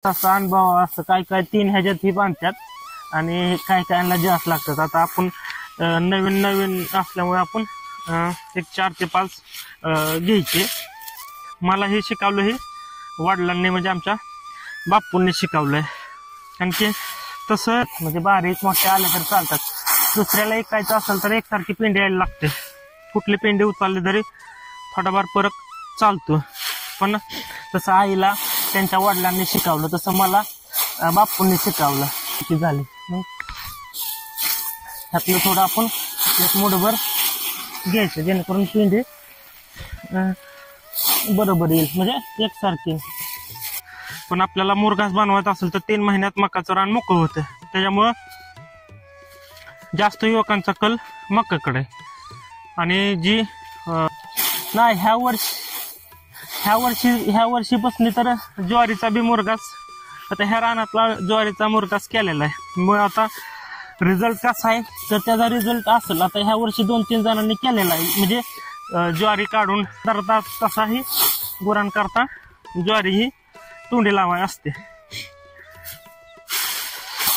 असा अनुभव असं काय काय 3 ह्याच्यात ही बांधतात आणि काय कायला जास्त लागतात. आता आपण नवीन नवीन असल्यामुळे आपण एक 4 ते 5 घ्यायचे. मला हे शिकवलं हे वडिलांनी म्हणजे आमच्या बापूंनी शिकवलंय. कारण की तसं म्हणजे बारीक मोठे आले तर चालतात. दुसऱ्याला ऐकायचं असेल तर एकसारखी पेंडी यायला लागते. कुठली पेंडी उचलली तरी थोडाफार फरक चालतो. पण तसं आईला त्यांच्या वडिलांनी शिकवलं तसं मला बापूंनी शिकवलं. किती झाली ह्यातलं थोडं आपण एक मुठभर घ्यायचं जेणेकरून पेंडी बरोबर येईल म्हणजे एकसारखी. पण आपल्याला मुरघास बनवायचा असेल तर 3 महिन्यात मकाचं रान मोकळं होतं. त्याच्यामुळं जास्त युवकांचा कल मकाकडे. आणि जी नाही ह्या वर्षीपासून तर ज्वारीचा बी मुरघास आता ह्या रानातला ज्वारीचा मुरघास केलेला आहे. मग आता रिझल्ट कसा आहे तर त्याचा रिझल्ट असेल. आता ह्या वर्षी 2-3 जणांनी केलेला आहे म्हणजे ज्वारी काढून करता तसाही गुरान करता ज्वारी ही तोंडी लावाय असते.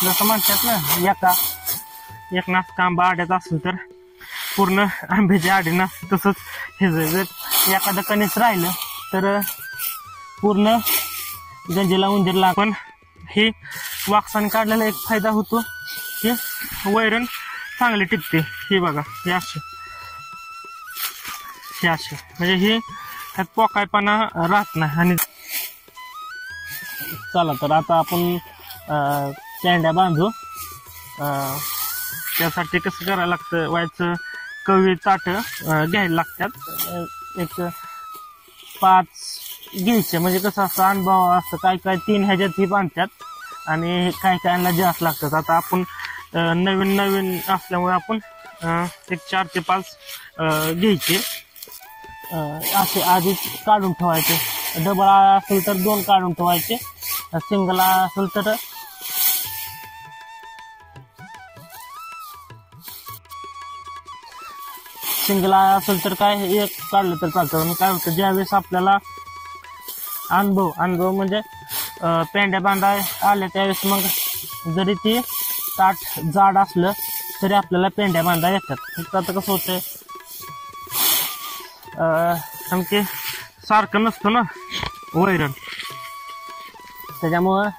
जसं म्हणतात ना एक नासका आंबा आड्यात असेल तर पूर्ण आंब्याची आडी नसते तसंच हे जर एखादं कणीस राहिलं तर पूर्ण गंजीला उंदीरला. पण हे वाकसाने काढलेला एक फायदा होतो की वैरण चांगली टिकते. हे बघा हे असे म्हणजे हे ह्यात पोकायपणा राहत नाही. आणि चला तर आता आपण पेंड्या बांधू. त्यासाठी कसं करायला लागतं व्हायचं कवी ताट घ्यायला लागतात. एक 5 घ्यायचे म्हणजे कसं असं अनुभव असं काय काय 3 ह्याच्यात ही बांधतात आणि काय कायला जास्त लागतात. आता आपण नवीन नवीन असल्यामुळे आपण एक 4 ते 5 घ्यायचे. असे आधीच काढून ठेवायचे. डबल असेल तर 2 काढून ठेवायचे. सिंगल असेल तर काय एक काढलं तर चालतं. काय होतं ज्यावेळेस आपल्याला अनुभव म्हणजे पेंड्या बांधाय आल्या त्यावेळेस मग जरी ती ताट जाड असलं तरी आपल्याला पेंड्या बांधा येतात. फक्त आता कसं होतंय की सारखं नसतं ना वैरण. त्याच्यामुळं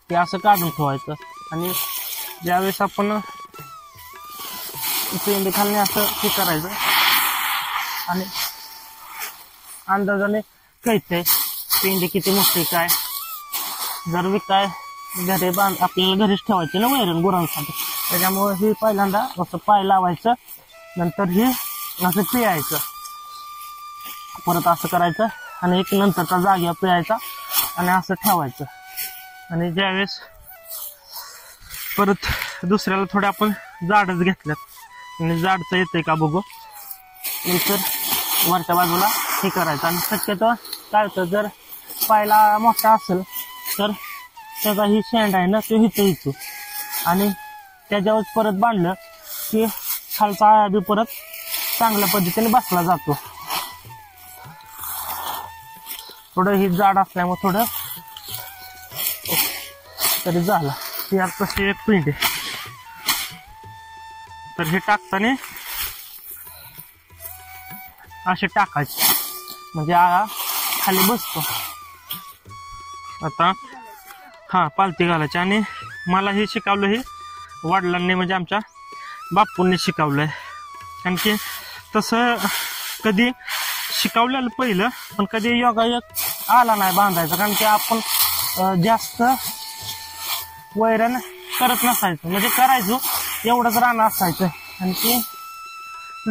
ते असं काढून ठेवायचं आणि ज्यावेळेस आपण पेंडी खालने असं हे करायचं आणि अंदाजाने कळतंय पेंडी किती मोठी काय. जर विकाय घरी आपल्याला घरीच ठेवायचे ना वैरण गुरांसाठी. त्याच्यामुळे हे पहिल्यांदा असं पाय लावायचं नंतर हे असं पिळायचं परत असं करायचं आणि एक नंतरचा जाग्यावर पिळायचा आणि असं ठेवायचं. आणि ज्यावेळेस परत दुसऱ्याला थोडे आपण जाडच घेतल्यात आणि जाडचं येतंय का बघू नंतर वरच्या बाजूला हे करायचं. आणि शक्यतो काय होतं जर पायला मोठा असेल तर त्याचा ही शेंड आहे ना तो इथं आणि त्याच्यावर परत बांधलं की खालचा आळा बी परत चांगल्या पद्धतीने बसला जातो. थोडं ही जाड असल्यामुळे थोडं तरी झालं. यात कशी एक पेंडी तर हे टाकताना असे टाकायचे म्हणजे आळा खाली बसतो. आता पालथी घालायची. आणि मला हे शिकवलं हे वडिलांनी म्हणजे आमच्या बापूंनी शिकवलंय. कारण की तसं कधी शिकवलेलं पहिलं पण कधी योगायोग आला नाही बांधायचा. कारण की आपण जास्त वैरण करत नसायचं म्हणजे करायचो एवढंच रान असायचं. आणि ते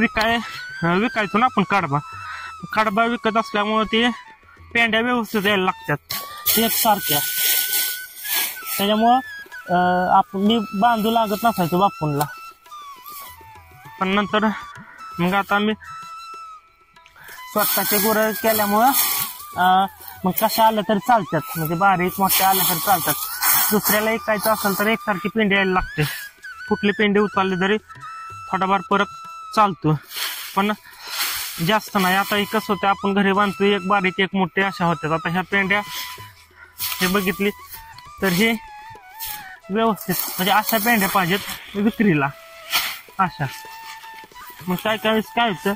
विकायचो ना आपण कडबा विकत असल्यामुळे ते पेंड्या व्यवस्थित यायला लागतात एकसारख्या. त्याच्यामुळं मी बांधू लागत नसायचो बापूंना. पण नंतर मग आता मी स्वतःचे गुरं केल्यामुळं मग कशा आल्या तरी चालतात म्हणजे बारीक मोठ्या आल्या तरी चालतात. दुसऱ्याला ऐकायचं असेल तर एकसारखी पेंडी यायला लागते. कुठली पेंडी उचलली तरी थोडाफार फरक चालतो पण जास्त नाही. आता हे कसं होतं आपण घरी बांधतो एक बारीक एक मोठे अशा होत्यात. आता ह्या पेंड्या हे बघितली तर हे व्यवस्थित म्हणजे अशा पेंड्या पाहिजेत विक्रीला अशा. मग काय होतं,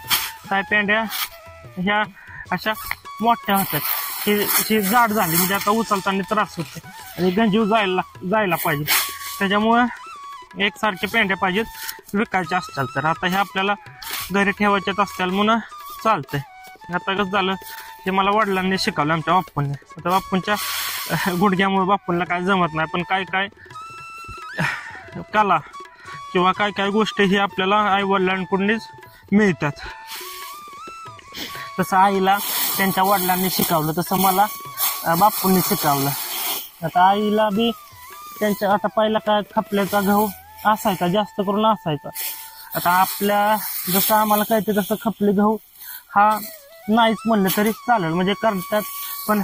काय पेंड्या ह्या अशा मोठ्या होतात, ही जाड झाली म्हणजे आता उचलताना त्रास होते आणि गंजीव जायला पाहिजे. त्याच्यामुळं एकसारखे पेंड्या पाहिजेत विकायचे असतात. तर आता हे आपल्याला घरी ठेवायच्याच असतात म्हणून चालतंय. आता कसं झालं, ते मला वडिलांनी शिकवलं आमच्या बाप्पूंनी. आता बाप्पूंच्या गुडघ्यामुळे बाप्पूंना काय जमत नाही, पण काय कला किंवा काय गोष्टी ही आपल्याला आई वडिलांकडूनच मिळतात. तसं आईला त्यांच्या वडिलांनी शिकवलं, तसं मला बाप्पूंनी शिकवलं. आता आईला बी त्यांच्या आता पहिला काय खपल्याचा गहू असायचा, जास्त करून असायचा. आता आपल्या जसं आम्हाला कळते तसं खपले गहू हा नाहीच म्हणलं तरी चालेल, म्हणजे करतात. पण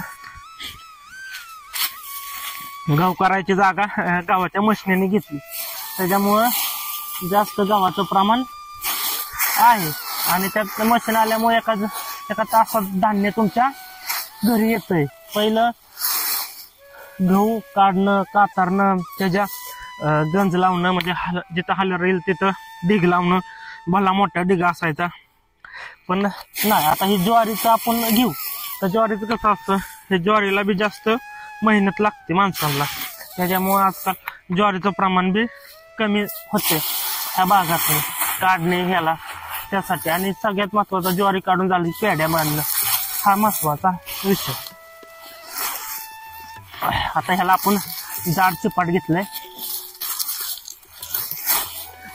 गहू करायची जागा गावाच्या मशिनीने घेतली, त्याच्यामुळं जास्त गव्हाचं प्रमाण आहे. आणि त्यात मशीन आल्यामुळे एका तासात धान्य तुमच्या घरी येतंय. पहिलं गहू काढणं, कातरणं, त्याच्या गंज लावणं, म्हणजे जिथं हलर येईल तिथं डिग लावणं, भला मोठा डिग असायचा. पण नाही, आता ही ज्वारीचं आपण घेऊ तर ज्वारीचं कसं असतं, हे ज्वारीला बी जास्त मेहनत लागते माणसांना. त्याच्यामुळे आजकाल ज्वारीचं प्रमाण बी कमी होते ह्या भागातून काढणे ह्याला त्यासाठी. आणि सगळ्यात महत्वाचा ज्वारी काढून झाली पेढ्या बांधणं, हा महत्वाचा विषय. आता ह्याला आपण जाड चिपाट घेतलंय.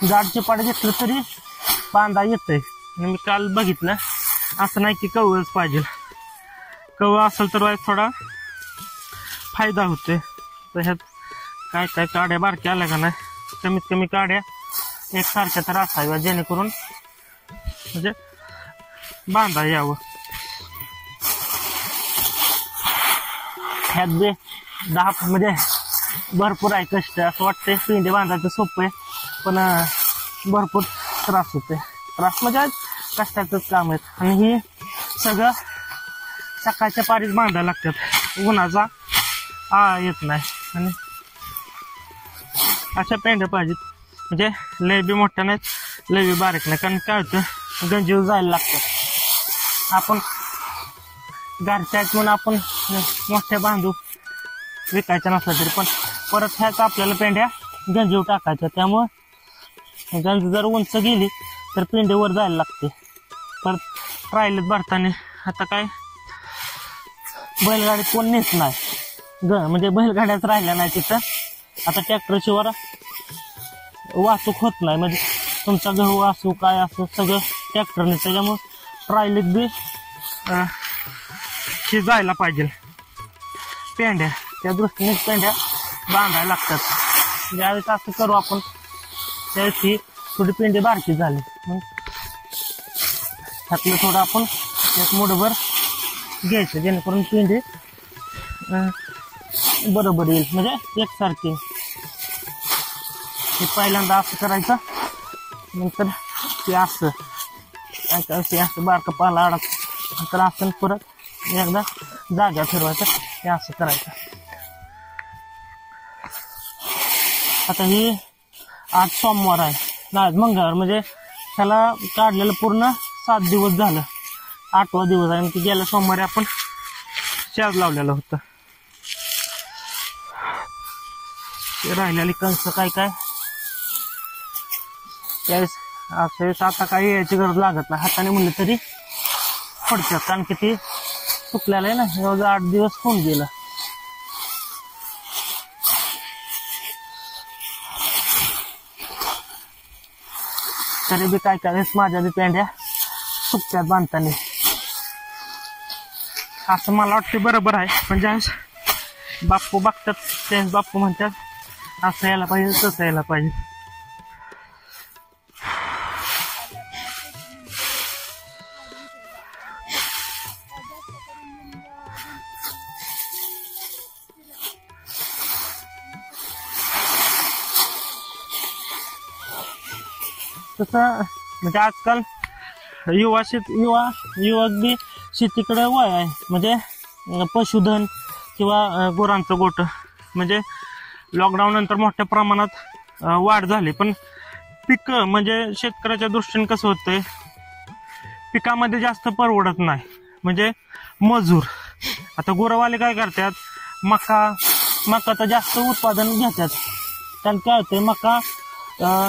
जाड चिपाट घेतलं तरी बांधा येतंय. मी काल बघितलं, असं नाही की कवळच पाहिजे, कवळ असेल तर थोडा फायदा होतोय. तर ह्यात काय काड्या बारक्या आल्या का नाही, कमीत कमी काड्या एकसारख्या तर असाव्या, जेणेकरून म्हणजे बांधा यावं. ह्यात बी 10 म्हणजे भरपूर आहे कष्ट. असं वाटतंय पिंडे बांधायचं सोपं आहे, पण भरपूर त्रास होते. त्रास म्हणजे कष्टाचंच काम आहे. आणि ही सगळं सकाळच्या पारीच बांधायला लागतात, उन्हाचा येत नाही. आणि अशा पेंड्या पाहिजेत, म्हणजे लय बी मोठ्या नाहीत, लय बी बारीक नाही. कारण काय होतं, गंजीव जायला लागतं. आपण घरच्या आहेत म्हणून आपण मोठ्या बांधू विकायच्या नसल्या तरी, पण परत ह्याच आपल्याला पेंड्या गंजीव टाकायच्या. त्यामुळं गंज जर उंच गेली तर पेंडीवर जायला लागते. परत राहिलेत भरताना आता काय बैलगाडी कोण नेत नाही, म्हणजे बैलगाड्याच राहिल्या नाही तिथं. आता ट्रॅक्टरशिवाय वाहतूक होत नाही, म्हणजे तुमचा गहू असो काय असो सगळं ट्रॅक्टरने. त्याच्यामुळे ट्रायलीत बी जायला पाहिजे पेंड्या, त्या दृष्टीने पेंड्या बांधायला लागतात. ज्यावेळेस असं करू आपण त्यावेळेस ही थोडी पेंडी बारकी झाली, मग त्यातलं थोडं आपण एक मुठभर घ्यायचं, जेणेकरून पेंडी बरोबर येईल, म्हणजे एकसारखी. हे पहिल्यांदा असं करायचं, नंतर ते असं ते असं बारकं पाला अडक, नंतर असं परत एकदा जागा फिरवायचं, हे असं करायचं. आता ही आज सोमवार आहे, नाही मंगळवार, म्हणजे त्याला काढलेलं पूर्ण 7 दिवस झालं, 8वा दिवस आहे. की गेल्या सोमवारी आपण शाज लावलेलं होतं. राहिलेली कंस काय त्यावेळेस आता काही यायची गरज लागत नाही, हाताने म्हणलं तरी पडतात. कारण की ती सुकलेलं आहे ना, जवळ 8 दिवस होऊन गेलं. तरी बी काय वेळेस माझ्या बी पेंड्या सुकत्यात बांधताना. असं मला वाटतं बरोबर आहे, पण ज्यावेळेस बाप्पू बघतात त्यावेळेस बाप्पू म्हणतात असं यायला पाहिजे, तसं यायला पाहिजे. तसं म्हणजे आजकाल युवक बी शेतीकडे वळ आहे, म्हणजे पशुधन किंवा गुरांचं गोट म्हणजे लॉकडाऊन नंतर मोठ्या प्रमाणात वाढ झाली. पण पीक म्हणजे शेतकऱ्याच्या दृष्टीने कसं होतंय, पिकामध्ये जास्त परवडत नाही, म्हणजे मजूर. आता गुरवाले काय करतात, मका तर जास्त उत्पादन घेतात. कारण काय होतंय, मका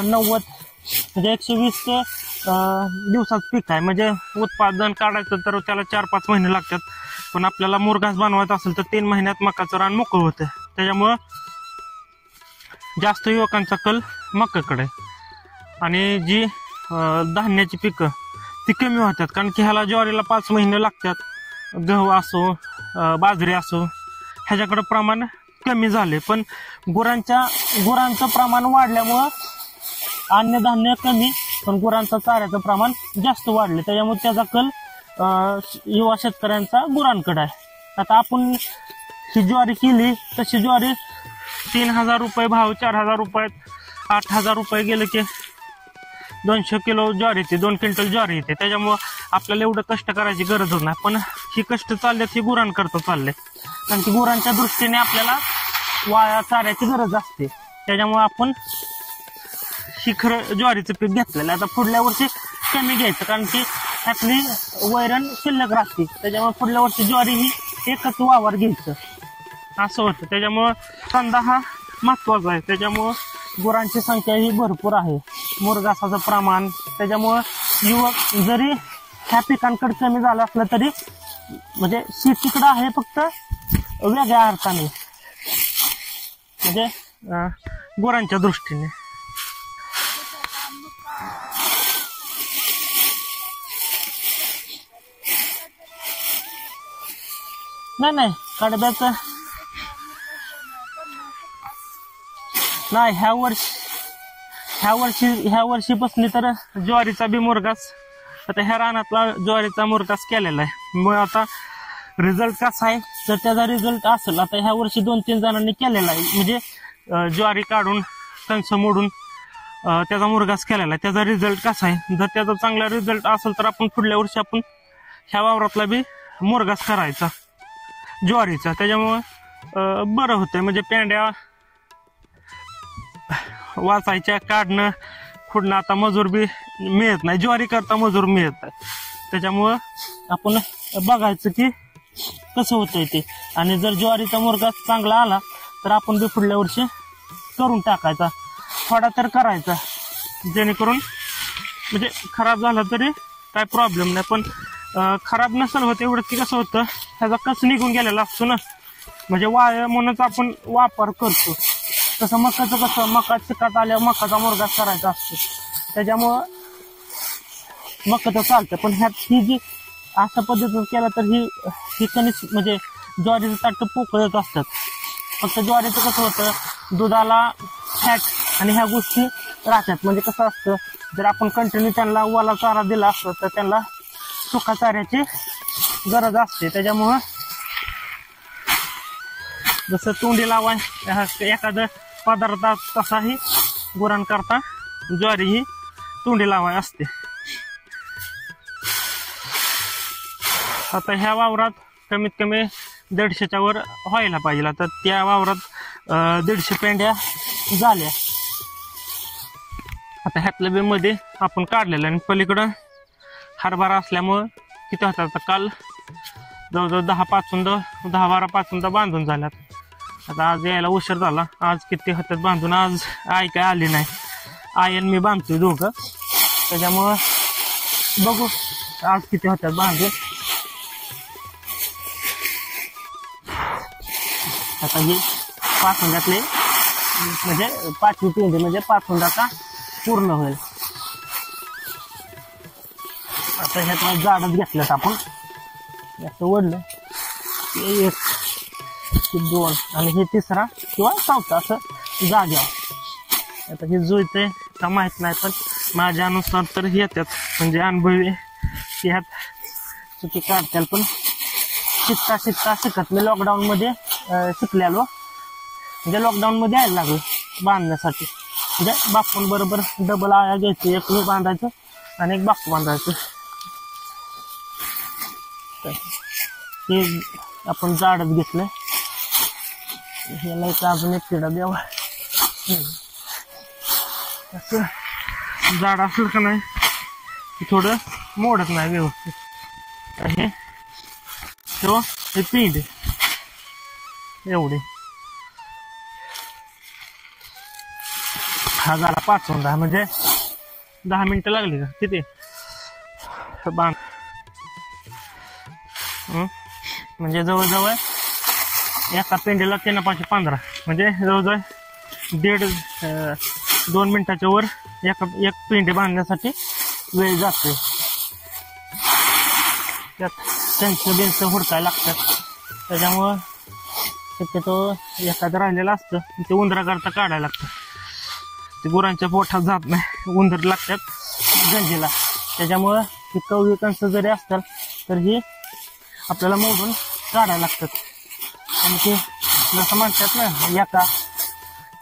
90 म्हणजे 120 दिवसात पीक आहे. म्हणजे उत्पादन काढायचं तर त्याला 4-5 महिने लागतात. पण आपल्याला मुरघास बनवायचा असेल तर 3 महिन्यात मकाचं रान मोकळं होतं. त्याच्यामुळं जास्त युवकांचा कल मकाकडे. आणि जी धान्याची पिकं ती कमी होतात, कारण की ह्याला ज्वारीला 5 महिने लागतात. गहू असो, बाजरी असो, ह्याच्याकडे प्रमाण कमी झाले. पण गुरांचं प्रमाण वाढल्यामुळं अन्नधान्य कमी, पण गुरांचं चाऱ्याचं प्रमाण जास्त वाढले. त्याच्यामुळे त्याचा कल युवा शेतकऱ्यांचा गुरांकडे आहे. आता आपण ही ज्वारी केली, तशी ज्वारी 3,000 रुपये भाव, 4,000 रुपयात 8,000 रुपये गेले की 200 किलो ज्वारी येते, 2 क्विंटल ज्वारी येते. त्याच्यामुळं आपल्याला एवढं कष्ट करायची गरजच नाही. पण ही कष्ट चाललेत ही गुरांकरता चालले, कारण की गुरांच्या दृष्टीने आपल्याला वाया चाऱ्याची गरज असते. त्याच्यामुळे आपण शिखर ज्वारीचं पीक घेतलेलं. आता पुढल्या वर्षी कमी घ्यायचं, कारण की त्यातली वैरण शिल्लक राहते. त्याच्यामुळे पुढल्या वर्षी ज्वारी ही एकच वावर घ्यायचं असं होतं. त्याच्यामुळं कांदा हा महत्वाचा आहे. त्याच्यामुळं गुरांची संख्या ही भरपूर आहे, मुरघासाचं प्रमाण. त्याच्यामुळं युवक जरी ह्या पिकांकडे कमी झालं असलं तरी म्हणजे शेतीकडे आहे, फक्त वेगळ्या अर्थाने, म्हणजे गुरांच्या दृष्टीने. नाही कडब्याचं नाही. ह्या वर्षीपासून तर ज्वारीचा बी मुरघास, आता ह्या रानातला ज्वारीचा मुरघास केलेला आहे. मग आता रिझल्ट कसा आहे, तर त्याचा रिझल्ट असेल. आता ह्या वर्षी 2-3 जणांनी केलेला आहे, म्हणजे ज्वारी काढून कणसं मोडून त्याचा मुरघास केलेला आहे. त्याचा रिझल्ट कसा आहे, जर त्याचा चांगला रिझल्ट असेल तर आपण पुढल्या वर्षी आपण ह्या वावरातला बी मुरघास करायचा ज्वारीचा. त्याच्यामुळं बरं होतंय, म्हणजे पेंड्या वाचायच्या, काढणं खुडणं. आता मजूर बी मिळत नाही, ज्वारी करता मजूर मिळत नाही. त्याच्यामुळं आपण बघायचं की कसं होतंय ते. आणि जर ज्वारीचा मुरघास चांगला आला तर आपण बी पुढल्या वर्षी करून टाकायचा, थोडा तर करायचा, जेणेकरून म्हणजे खराब झाला तरी काय प्रॉब्लेम नाही. पण खराब नसेल होत एवढं की कसं होतं, ह्याचा कस निघून गेलेला असतो ना, म्हणजे वाया म्हणूनच आपण वापर करतो. तसं मकाचं कसं, मका चिकात आल्यावर मकाचा मुरघास करायचा असतो, त्याच्यामुळं मकाचं चालतं. पण ह्यात ही जी अशा पद्धतीने केलं तर ही कणीस म्हणजे ज्वारीचं ताट पोकळत असतात. फक्त ज्वारीचं कसं होतं, दुधाला फॅट आणि ह्या गोष्टी राहतात. म्हणजे कसं असतं, जर आपण कंटिन्यू त्यांना ओला चारा दिला असतो तर त्यांना सुका चाऱ्याची गरज असते. त्याच्यामुळं जसं तोंडी लावाय एखादं पदार्थ तसाही गुरांकरता ज्वारी ही तोंडी लावाय असते. आता ह्या वावरात कमीत कमी 150च्या वर व्हायला पाहिजे. तर त्या वावरात 150 पेंड्या झाल्या. आता ह्यातल्या बी मध्ये आपण काढलेलं, आणि पलीकडं हरभरा असल्यामुळं किती होतात, आता काल जवळजवळ 10-12 पाचुंदा बांधून झाल्यात. आता आज यायला उशीर झाला. आज किती होतात बांधून, आज आई काय आली नाही. आई आणि मी बांधतोय दोघं, त्याच्यामुळं बघू आज किती होतात बांधून. आता हे पाचुंद्यातले म्हणजे 5वी पेंडी म्हणजे पाचुंदाचा पूर्ण होईल. आता ह्यात झाडच घेतल्यात आपण, याचं ओढलं 1, 2 आणि हे 3रा किंवा 4था असं जाग्यावर. आता हे जुळतंय का माहित नाही, पण माझ्या अनुसार तर येतात, म्हणजे अनुभवी ह्यात चुकी काढताल. पण शिकत मी लॉकडाऊन मध्ये शिकलेलो, म्हणजे लॉकडाऊन मध्ये यायला लागलो बांधण्यासाठी. म्हणजे बापून बरोबर डबल आया घ्यायची, एक मी बांधायचं आणि एक बापू बांधायचं. हे आपण झाडच घेतलंय. ह्याला एक अजून एक किडा द्यावा. असं जाड असलं का नाही की थोडं मोडत नाही व्यवस्थित. हे पिंड एवढी हा झाला 5 म्हणजे 10 मिनिटं लागली का किती बांध. म्हणजे जवळजवळ एका पेंडीला 3×5 = 15 म्हणजे जवळजवळ 1.5-2 मिनिटाच्या वर एक पेंडी बांधण्यासाठी वेळ जाते. त्यात कंच हुडकायला लागतात. त्याच्यामुळं शक्यतो एखादं राहिलेलं असतं ते उंदराकरता काढायला लागतं. ते गुरांच्या पोटात जात नाही, उंदर लागतात गंजीला. त्याच्यामुळं ही कवळी कंस जरी असतात तर ही आपल्याला मोडून काढायला लागतात. आणि ते जसं म्हणतात ना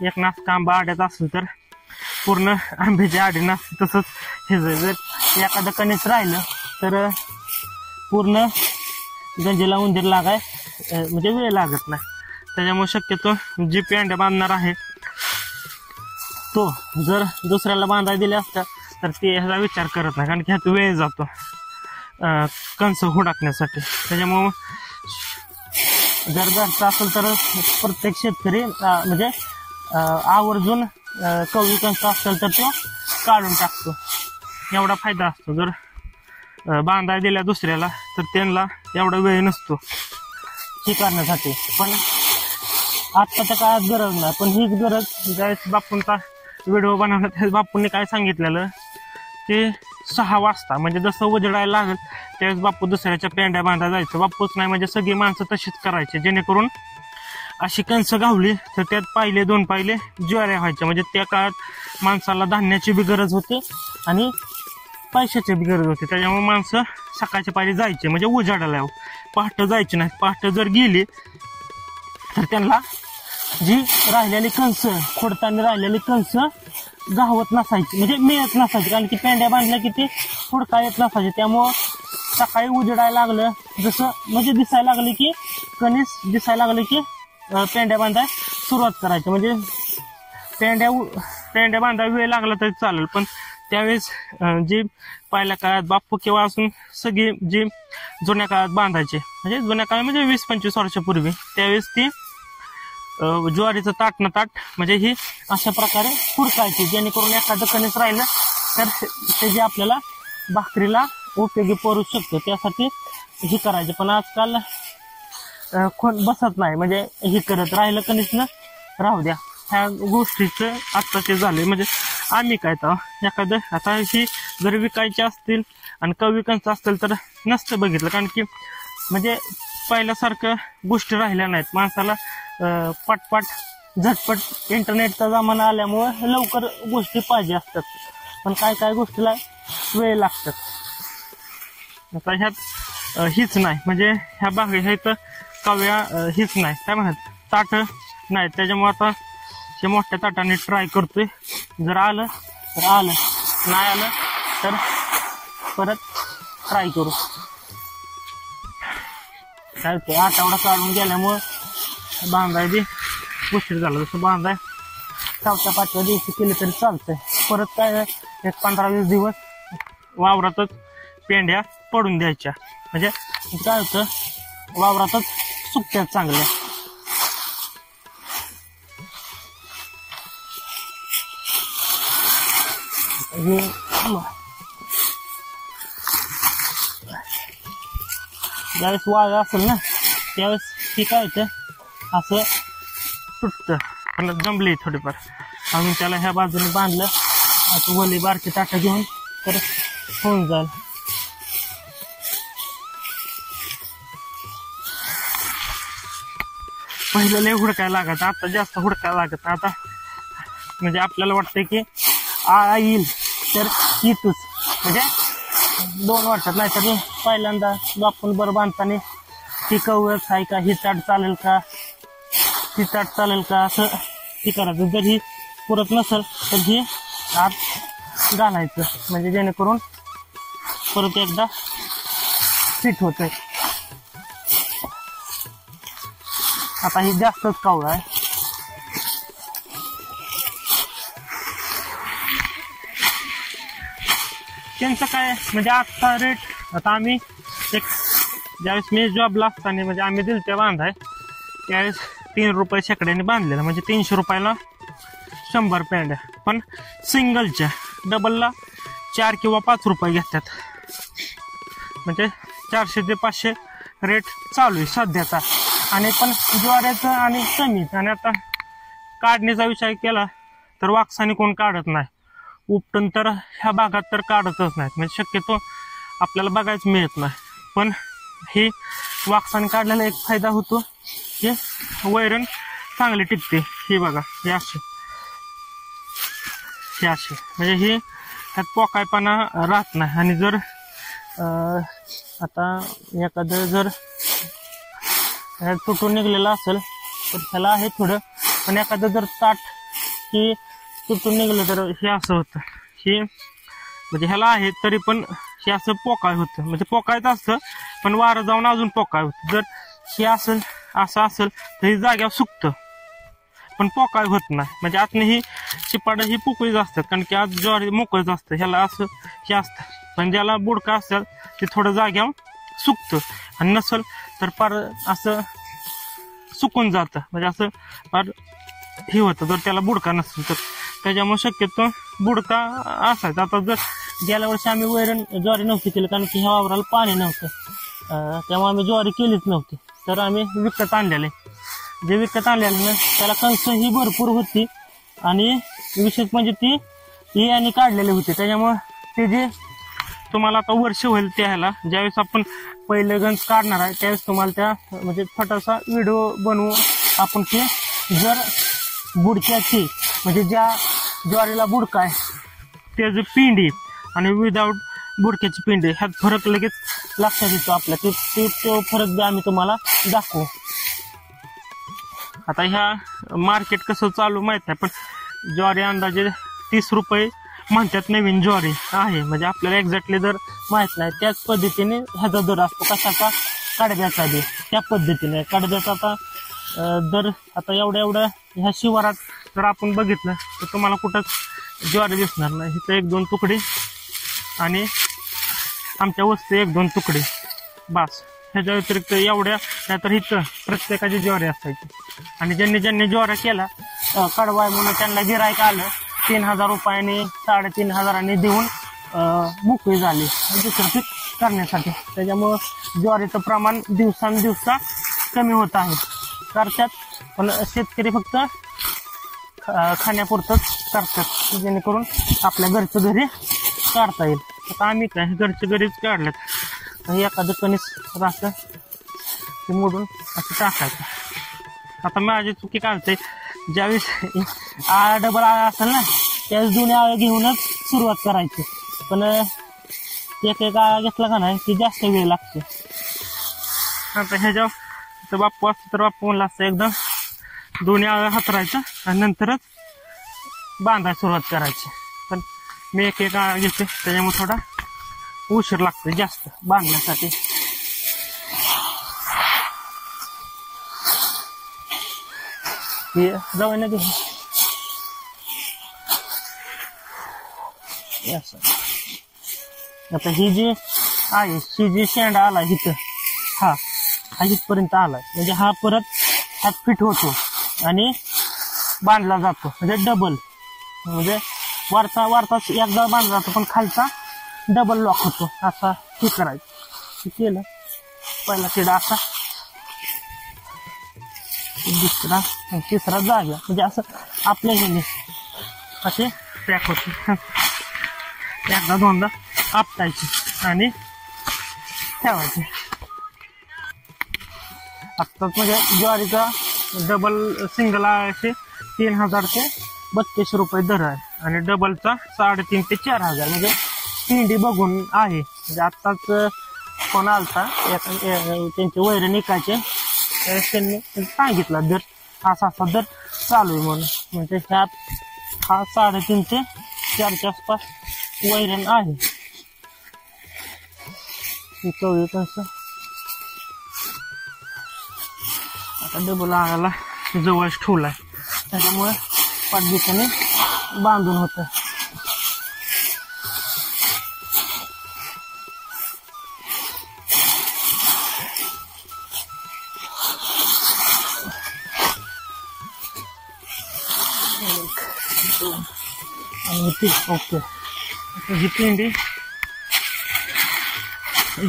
एक नास आंबा आड्यात असेल तर पूर्ण आंब्याची आडी नसते, तसंच हे जर एखादं कणीस राहिलं तर पूर्ण गंजीला उंदीर लागाय म्हणजे वेळ लागत नाही. त्याच्यामुळे शक्यतो जी पेंड्या बांधणार आहे तो जर दुसऱ्याला बांधायला दिले असतं तर ते ह्याचा विचार करत नाही, कारण की ह्यात वेळ जातो कंस हुडकण्यासाठी. त्याच्यामुळं जर घरचं असेल तर प्रत्येक शेतकरी म्हणजे आवर्जून कवळी कंस असेल तर तो काढून टाकतो. एवढा फायदा असतो. जर बांधायला दिल्या दुसऱ्याला तर त्यांना एवढा वेळ नसतो हे करण्यासाठी. पण आत्ताच्या काळात गरज नाही. पण हीच गरज ज्यावेळेस बापूंचा व्हिडिओ बनवला त्यावेळेस बापूंनी काय सांगितलेलं की 6 वाजता म्हणजे जसं उजेडायला लागेल त्यावेळेस बापू दुसऱ्याच्या पेंड्या बांधायला जायचं. बापूच नाही म्हणजे सगळी माणसं तशीच करायची, जेणेकरून अशी कंस गावली तर त्यात पाहिले 2 पाहिले ज्वाऱ्या व्हायच्या. म्हणजे त्या काळात माणसाला धान्याची बी गरज होती आणि पैशाची बी गरज होती. त्याच्यामुळे माणसं सकाळच्या पारी जायचे म्हणजे उजाडायला पहाटे जायची नाही. पहाटे जर गेली तर त्यांना जी राहिलेली कंस खोडताना राहिलेली कंस गावत नसायची म्हणजे मिळत नसायची, कारण की पेंड्या बांधल्या की ते हुडका येत नसायचे. त्यामुळं सकाळी उजेडायला लागलं जसं म्हणजे दिसायला लागले की कणीस दिसायला लागले की पेंड्या बांधायला सुरुवात करायची. म्हणजे पेंड्या बांधायला वेळ लागला तरी चालेल, पण त्यावेळेस जी पहिल्या काळात बाप्पू किंवा असून सगळी जी जुन्या काळात बांधायचे म्हणजे जुन्या काळात म्हणजे 20-25 वर्षापूर्वी त्यावेळेस ती ज्वारीचं ताट म्हणजे ही अशा प्रकारे हुडकायची, जेणेकरून एखादं कणीस राहिलं तर ते जे आपल्याला भाकरीला उपयोगी पडू शकतो त्यासाठी हे करायचे. पण आजकाल कोण बसत नाही म्हणजे हे करत राहिलं कणीस ना राहू द्या ह्या गोष्टीचं आता ते झाले. म्हणजे आम्ही काय तर एखादं आता ही जर विकायची असतील आणि कवळी कंस असतील तर नसतं बघितलं, कारण की म्हणजे पहिल्यासारखं गोष्टी राहिल्या नाहीत. माणसाला पटपट झटपट इंटरनेटचा जमाना आल्यामुळे लवकर गोष्टी पाहिजे असतात, पण काय गोष्टीला वेळ लागतात. आता ह्यात हीच नाही म्हणजे ह्या बागे ह्यात कवळ्या हीच नाही काय म्हणत ताट नाही. त्याच्यामुळे आता हे मोठ्या ताटाने ट्राय करतोय. जर आलं तर आलं, नाही आलं तर परत ट्राय करू. काय ते आठवडा काढून गेल्यामुळं बांधाय बी उशीर झाला. जसं बांधाय 4-5व्या दिवशी केली तरी चालतंय. परत काय 15-20 दिवस वावरातच पेंड्या पडून द्यायच्या म्हणजे काय होतं वावरातच सुकत्यात चांगल्या. ज्यावेळेस वाळ असेल ना त्यावेळेस ती काय होतं असं तुटतं, पण जमली थोडीफार. आम्ही त्याला ह्या बाजूने बांधलं असं वली बारकी ताटं घेऊन तर होऊन जाईल. पहिलं लय हुडकायला लागत, आता जास्त हुडकायला लागत. आता म्हणजे आपल्याला वाटतंय की येईल तर येतच म्हणजे 2 वर्षात, नाही तरी पहिल्यांदा आपण बरं बांधताना ती कवच आहे का, ही ताट चालेल का, ती ताट चालेल का असं ती करायचं. जर ही पुरत नसेल तर ही आत घालायचं म्हणजे जेणेकरून परत एकदा फिट होतंय. आता ही जास्तच कवळ आहे. त्यांचं काय म्हणजे आजचा रेट, आता आम्ही एक ज्यावेळेस मी जॉबला असताना म्हणजे आम्ही दिल त्या बांधाय त्यावेळेस 3 रुपये शेकड्याने बांधलेलं, म्हणजे 300 रुपयाला 100 पेंड्या. पण सिंगलच्या, डबलला 4 किंवा 5 रुपये घेतात. म्हणजे 400 ते 500 रेट चालू आहे सध्याचा. आणि पण ज्वारीचं आणि कमीच. आणि आता काढणीचा विचार केला तर वाक्साने कोण काढत नाही, उपटून तर ह्या भागात तर काढतच नाहीत, म्हणजे शक्यतो आपल्याला बघायच मिळत नाही. पण ही वाक्साने काढलेला एक फायदा होतो की वैरण चांगली टिकते. ही बघा, हे असे म्हणजे ही ह्यात पोकायपणा राहत नाही. आणि जर आता एखादं जर तुटून निघलेलं असेल तर त्याला आहे थोडं, पण एखादं जर ताट ही तुटून निघलं तर हे असं होतं. हे म्हणजे ह्याला आहे तरी पण हे असं पोकाय होतं, म्हणजे पोकायचं असतं पण वारं जाऊन अजून पोकाय होतं. जर हे असं असेल तर ही जाग्यावर सुकतं पण पोकाय होत नाही. म्हणजे आतनं ही चिपाडं ही पोकळीच असतात, कारण की आज ज्वारी मोकळच असतं. ह्याला असं हे असतं, पण ज्याला बुडका असतात ते थोडं जाग्यावर सुकतं. आणि नसल तर फार असं सुकून जातं, म्हणजे असं फार हे होतं जर त्याला बुडका नसेल तर. त्याच्यामुळे शक्यतो बुडका असायचा. आता जर गेल्या वर्षी आम्ही वैरण ज्वारी नव्हती केली, कारण की ह्या वावराला पाणी नव्हतं, त्यामुळे आम्ही ज्वारी केलीच नव्हती. तर आम्ही विकत आणलेले. जे विकत आणलेलं ना त्याला कणसं ही भरपूर होती आणि विशेष म्हणजे ती बियाणे काढलेले होते. त्याच्यामुळं ते जे तुम्हाला आता वर्ष होईल त्याला ज्यावेळेस आपण पहिले गंज काढणार आहे त्यावेळेस तुम्हाला त्या म्हणजे छोटासा व्हिडिओ बनवू आपण की जर बुडक्याची म्हणजे ज्या ज्वारीला बुडका आहे त्याची पिंडी आणि विदाऊट बुडक्याची पिंडी ह्यात फरक लगेच लक्षात येतो आपल्या. तो फरक बी आम्ही तुम्हाला दाखवू. आता ह्या मार्केट कसं चालू माहित नाही, पण ज्वारी अंदाजे 30 रुपये म्हणतात नवीन ज्वारी आहे. म्हणजे आपल्याला एक्झॅक्टली जर माहित नाही त्याच पद्धतीने ह्याचा दर असतो. कशाचा? कडब्याचा दर. त्या पद्धतीने कडब्याचा आता दर आता एवढ्या ह्या शिवारात जर आपण बघितलं तर तुम्हाला कुठंच ज्वारी दिसणार नाही. इथं 1-2 तुकडे आणि आमच्या वस्ती 1-2 तुकडे बास. ह्याच्या व्यतिरिक्त एवढ्या नाहीतर इथं प्रत्येकाची ज्वारी असायची. आणि ज्यांनी ज्वारा केला कडवाय म्हणून त्यांना गिरायक आलं 3,000 रुपयांनी 3,500 देऊन मोकळी झाली दुसरं पीक करण्यासाठी. त्याच्यामुळं ज्वारीचं प्रमाण दिवसांदिवसा कमी होत आहे. करतात पण शेतकरी फक्त खाण्यापुरतंच करतात जेणेकरून आपल्या घरचं घरी काढता येईल. आता आम्ही काय घरच्या घरीच काढल्यात. एखादं कणीस राहतं ते मोडून असं टाकायचं. आता माझी चुकी काढते ज्यावेळेस आळा डबल आळा असेल ना त्यावेळेस दोन्ही आळा घेऊनच सुरुवात करायची. पण एक आळा घेतला का नाही की जास्त वेळ लागते. आता ह्याच्यावर तर बाप्पू असतं तर बाप्पू म्हणलं असतं एकदम दोन्ही आळा हातरायचं आणि नंतरच बांधायला सुरुवात करायची. पण मी एक आळा घेते त्याच्यामुळे थोडा उशीर लागतो जास्त बांधण्यासाठी. जाऊ ना आता ही जी आहे ही जी शेंडा आला इथं हा इथपर्यंत आलाय म्हणजे हा परत हात फिट होतो आणि बांधला जातो. म्हणजे डबल म्हणजे वरचा एकदा बांधला जातो पण खालचा डबल लॉक होतो. असा हे करायचं. केलं पहिला किडा असा दुसरा तिसरा जागा म्हणजे असं आपल्या गेले असे पॅक होते. एकदा दोनदा आपटायचे आणि ठेवायचे. आत्ताच म्हणजे ज्वारीचा डबल सिंगल असे 3,000 ते 3200 रुपये दर आहे आणि डबलचा 3,500 ते 4,000 म्हणजे पिंडी बघून आहे. म्हणजे आत्ताच फोन आलता त्यांचे वैरण निकायचे त्यांनी सांगितला दर असा दर चालू आहे म्हणून. म्हणजे ह्यात हा 3.5 ते 4च्या आसपास वैरण आहे. कसं आता डबल आळाला जवळच ठेवलाय त्याच्यामुळे पद्धतीने बांधून होतं. आणि ती ओके. ही पेंडी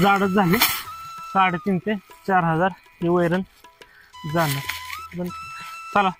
जाडच झाली. 3,500 ते 4,000 ही वैरण जाणार. चला